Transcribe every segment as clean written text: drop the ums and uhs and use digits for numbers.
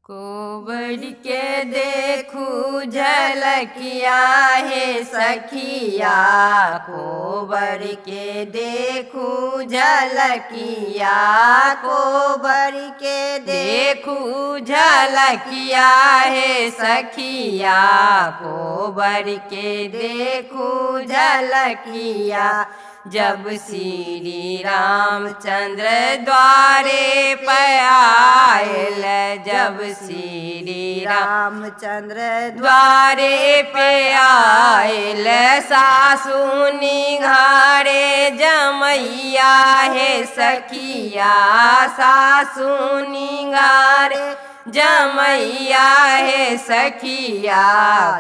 कोबर के देखू झलकिया है सखिया, कोबर के देखू झलकिया, कोबर के देखू झलकिया है सखिया, कोबर के देखू झलकिया। जब श्री रामचंद्र द्वारे पे आयल, जब श्री रामचंद्र द्वारे पे आयल, सासू निघारे जमैया है सखिया, सासू निघारे जमैया है सखिया,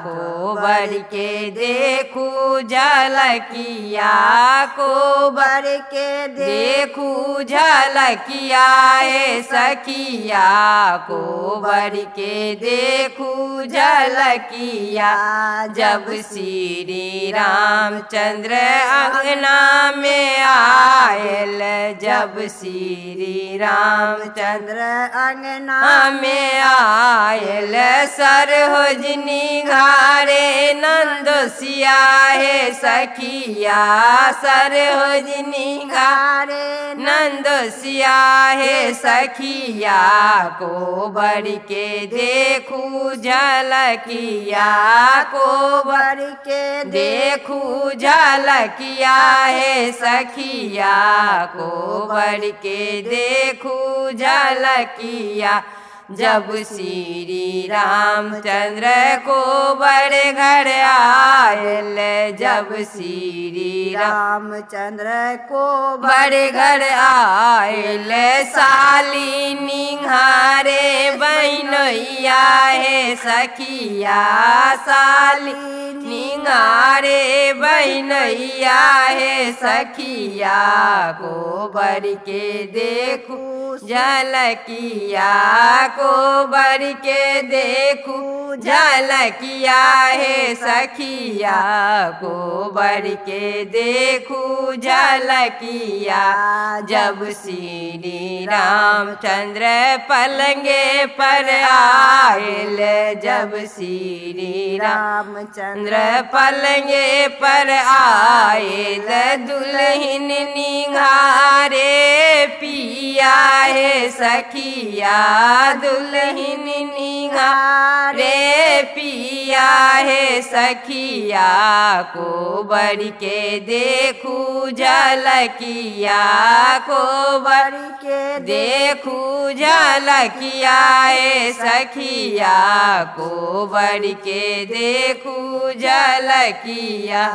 कोबर के देखू झलकिया, कोबर के देखू झलकिया है सखिया, कोबर के देखू झलकिया। जब श्री रामचंद्र अंगना में आयल, जब श्री रामचंद्र अंगना में आयल, सरहोज निघारे नंदोसिया है सखिया, सरहोज निघारे नंदोसिया है सखिया, कोबर के देखू झलकिया, कोबर के देखू झलकिया है सखिया, कोबर के देखू झलकिया। जब श्री रामचंद्र कोबर घर आयल, जब श्री रामचंद्र कोबर घर आयल, साली निघारे बहनोइया है सखिया, साली निघारे बहनोइया है सखिया, कोबर के देखू झलकिया, कोबर के देखू झलकिया है सखिया, कोबर के देखू झलकिया। जब श्री रामचंद्र पलंगे पर आयल, जब श्री रामचंद्र पलंगे पर आयल, दुल्हन निघारे पिया है सखिया, दुल्हन निघारे पिया है सखिया, कोबर के देखू झलकिया, कोबर के देखू झलकिया है सखिया, कोबर के देखू झलकिया।